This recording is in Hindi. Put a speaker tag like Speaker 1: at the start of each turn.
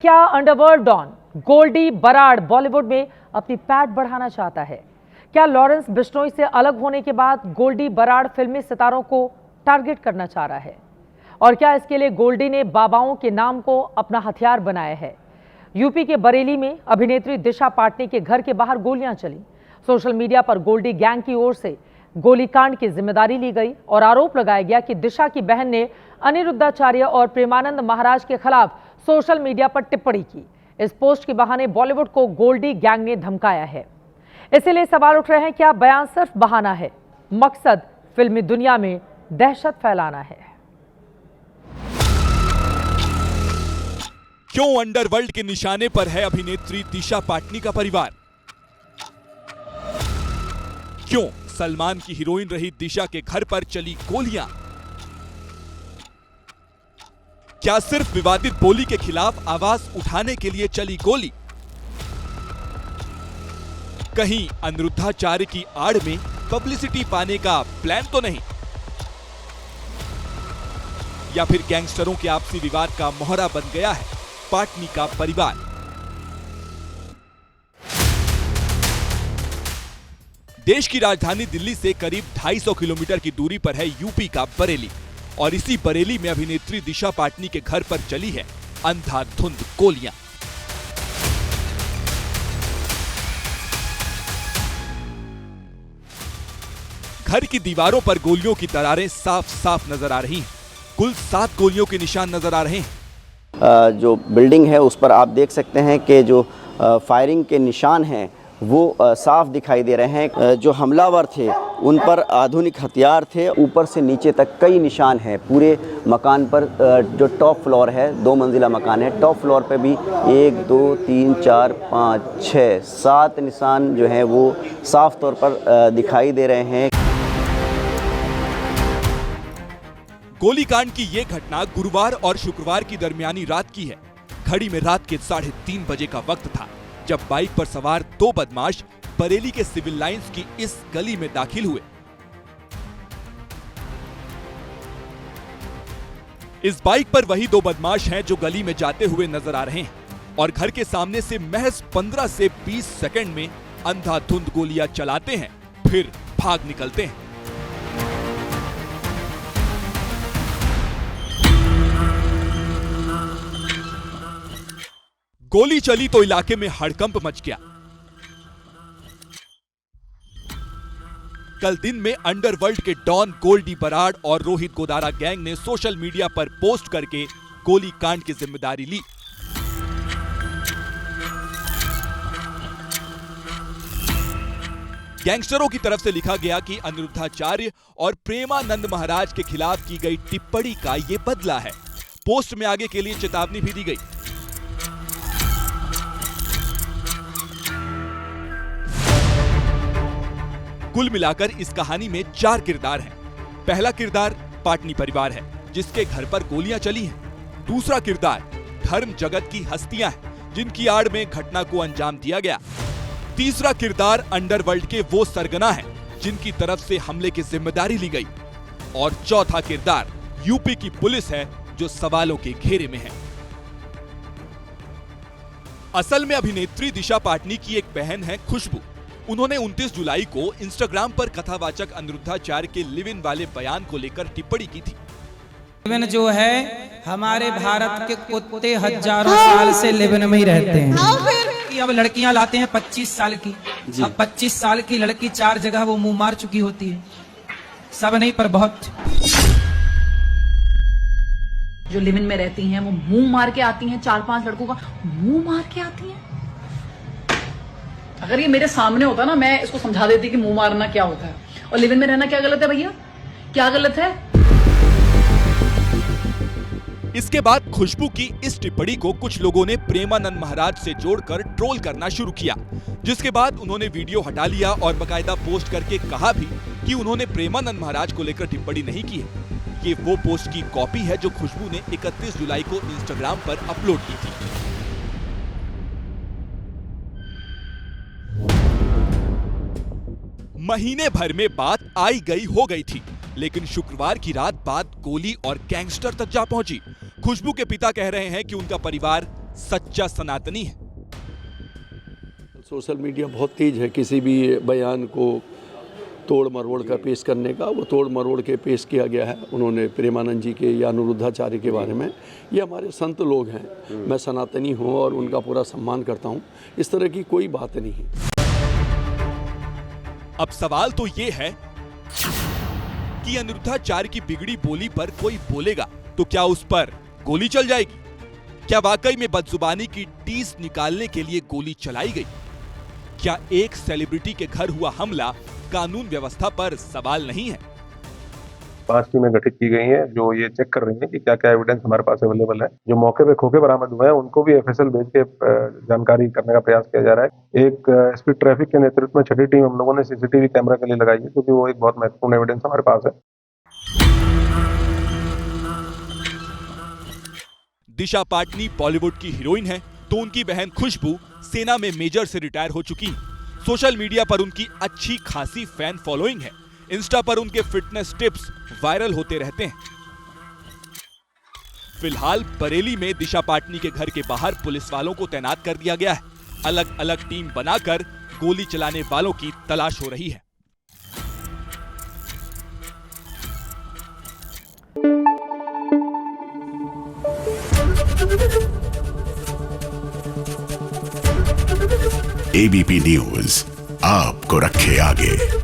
Speaker 1: क्या अंडरवर्ल्ड डॉन गोल्डी बराड़ बॉलीवुड में अपनी पैठ बढ़ाना चाहता है? क्या लॉरेंस बिश्नोई से अलग होने के बाद गोल्डी बराड़ फिल्मी सितारों को टारगेट करना चाह रहा है? और क्या इसके लिए गोल्डी ने बाबाओं के नाम को अपना हथियार बनाया है? यूपी के बरेली में अभिनेत्री दिशा पाटनी के घर के बाहर गोलियां चली। सोशल मीडिया पर गोल्डी गैंग की ओर से गोलीकांड की जिम्मेदारी ली गई और आरोप लगाया गया कि दिशा की बहन ने अनिरुद्धाचार्य और प्रेमानंद महाराज के खिलाफ सोशल मीडिया पर टिप्पणी की। इस पोस्ट के बहाने बॉलीवुड को गोल्डी गैंग ने धमकाया है। इसीलिए सवाल उठ रहे हैं, क्या बयान सिर्फ बहाना है? मकसद फिल्मी दुनिया में दहशत फैलाना है?
Speaker 2: क्यों अंडरवर्ल्ड के निशाने पर है अभिनेत्री दिशा पाटनी का परिवार? क्यों सलमान की हीरोइन रही दिशा के घर पर चली गोलियां? क्या सिर्फ विवादित बोली के खिलाफ आवाज उठाने के लिए चली गोली? कहीं अनिरुद्धाचार्य की आड़ में पब्लिसिटी पाने का प्लान तो नहीं? या फिर गैंगस्टरों के आपसी विवाद का मोहरा बन गया है पाटनी का परिवार? देश की राजधानी दिल्ली से करीब 250 किलोमीटर की दूरी पर है यूपी का बरेली, और इसी बरेली में अभिनेत्री दिशा पाटनी के घर पर चली है अंधाधुंध गोलियां। घर की दीवारों पर गोलियों की दरारें साफ साफ नजर आ रही हैं। कुल 7 गोलियों के निशान नजर आ रहे हैं।
Speaker 3: जो बिल्डिंग है उस पर आप देख सकते हैं कि जो फायरिंग के निशान हैं वो साफ दिखाई दे रहे हैं। जो हमलावर थे उन पर आधुनिक हथियार थे। ऊपर से नीचे तक कई निशान हैं पूरे मकान पर। जो टॉप फ्लोर है, 2 मंजिला मकान है, टॉप फ्लोर पे भी 1 2 3 4 5 6 7 निशान जो हैं वो साफ तौर पर दिखाई दे रहे हैं।
Speaker 2: गोलीकांड की यह घटना गुरुवार और शुक्रवार की दरमियानी रात की है। घड़ी में रात के 3:30 बजे का वक्त था जब बाइक पर सवार 2 बदमाश बरेली के सिविल लाइंस की इस गली में दाखिल हुए। इस बाइक पर वही 2 बदमाश हैं जो गली में जाते हुए नजर आ रहे हैं, और घर के सामने से महज 15 से 20 सेकंड में अंधाधुंध गोलियां चलाते हैं, फिर भाग निकलते हैं। गोली चली तो इलाके में हड़कंप मच गया। कल दिन में अंडरवर्ल्ड के डॉन गोल्डी बराड़ और रोहित गोदारा गैंग ने सोशल मीडिया पर पोस्ट करके गोली कांड की जिम्मेदारी ली। गैंगस्टरों की तरफ से लिखा गया कि अनिरुद्धाचार्य और प्रेमानंद महाराज के खिलाफ की गई टिप्पणी का यह बदला है। पोस्ट में आगे के लिए चेतावनी भी दी गई। कुल मिलाकर इस कहानी में 4 किरदार हैं। पहला किरदार पाटनी परिवार है जिसके घर पर गोलियां चली हैं। दूसरा किरदार धर्म जगत की हस्तियां हैं जिनकी आड़ में घटना को अंजाम दिया गया। तीसरा किरदार अंडरवर्ल्ड के वो सरगना हैं जिनकी तरफ से हमले की जिम्मेदारी ली गई। और चौथा किरदार यूपी की पुलिस है जो सवालों के घेरे में है। असल में अभिनेत्री दिशा पाटनी की एक बहन है खुशबू। उन्होंने 29 जुलाई को इंस्टाग्राम पर कथावाचक अनिरुद्धाचार्य के लिव इन वाले बयान को लेकर टिप्पणी की थी।
Speaker 4: लिव इन जो है हमारे भारत के कुत्ते हजारों साल से लिव इन में ही रहते हैं। अब लड़कियां लाते हैं 25 साल की। अब 25 साल की लड़की 4 जगह वो मुंह मार चुकी होती है। सब नहीं पर बहुत
Speaker 5: जो लिव इन में रहती हैं वो मुंह मार के आती हैं। 4-5 लड़कों का मुंह मार के आती हैं। अगर ये मेरे सामने होता ना, मैं इसको समझा देती कि मुंह मारना क्या होता है और लिव इन में रहना क्या गलत है। भैया क्या गलत है?
Speaker 2: इसके बाद खुशबू की इस टिप्पणी को कुछ लोगों ने प्रेमानंद महाराज से जोड़कर ट्रोल करना शुरू किया, जिसके बाद उन्होंने वीडियो हटा लिया और बकायदा पोस्ट करके कहा भी कि उन्होंने प्रेमानंद महाराज को लेकर टिप्पणी नहीं की है। ये वो पोस्ट की कॉपी है जो खुशबू ने 31 जुलाई को इंस्टाग्राम पर अपलोड की थी। महीने भर में बात आई गई हो गई थी, लेकिन शुक्रवार की रात बात गोली और गैंगस्टर तक जा पहुंची। खुशबू के पिता कह रहे हैं कि उनका परिवार सच्चा सनातनी है।
Speaker 6: सोशल मीडिया बहुत तेज है किसी भी बयान को तोड़ मरोड़ कर पेश करने का। वो तोड़ मरोड़ के पेश किया गया है उन्होंने प्रेमानंद जी के या अनिरुद्धाचार्य के बारे में। ये हमारे संत लोग हैं, मैं सनातनी हूँ और उनका पूरा सम्मान करता हूँ, इस तरह की कोई बात नहीं है।
Speaker 2: अब सवाल तो ये है कि अनिरुद्धाचार्य की बिगड़ी बोली पर कोई बोलेगा तो क्या उस पर गोली चल जाएगी? क्या वाकई में बदजुबानी की टीस निकालने के लिए गोली चलाई गई? क्या एक सेलिब्रिटी के घर हुआ हमला कानून व्यवस्था पर सवाल नहीं है?
Speaker 7: 5 टीमें गठित की गई हैं जो ये चेक कर रही हैं कि क्या क्या एविडेंस हमारे पास अवेलेबल है। जो मौके पे खोखे बरामद हुए हैं उनको भी एफएसएल भेज के जानकारी करने का प्रयास किया जा रहा है। एक एसपी ट्रैफिक के नेतृत्व में 6ठी टीम हम लोगों ने सीसीटीवी कैमरा के लिए लगाई है, क्योंकि वो एक बहुत महत्वपूर्ण एविडेंस हमारे पास है।
Speaker 2: दिशा पाटनी बॉलीवुड की हीरोइन है तो उनकी बहन खुशबू सेना में मेजर से रिटायर हो चुकी है। सोशल मीडिया पर उनकी अच्छी खासी फैन फॉलोइंग है। इंस्टा पर उनके फिटनेस टिप्स वायरल होते रहते हैं। फिलहाल बरेली में दिशा पाटनी के घर के बाहर पुलिस वालों को तैनात कर दिया गया है। अलग अलग टीम बनाकर गोली चलाने वालों की तलाश हो रही है।
Speaker 8: एबीपी न्यूज आपको रखे आगे।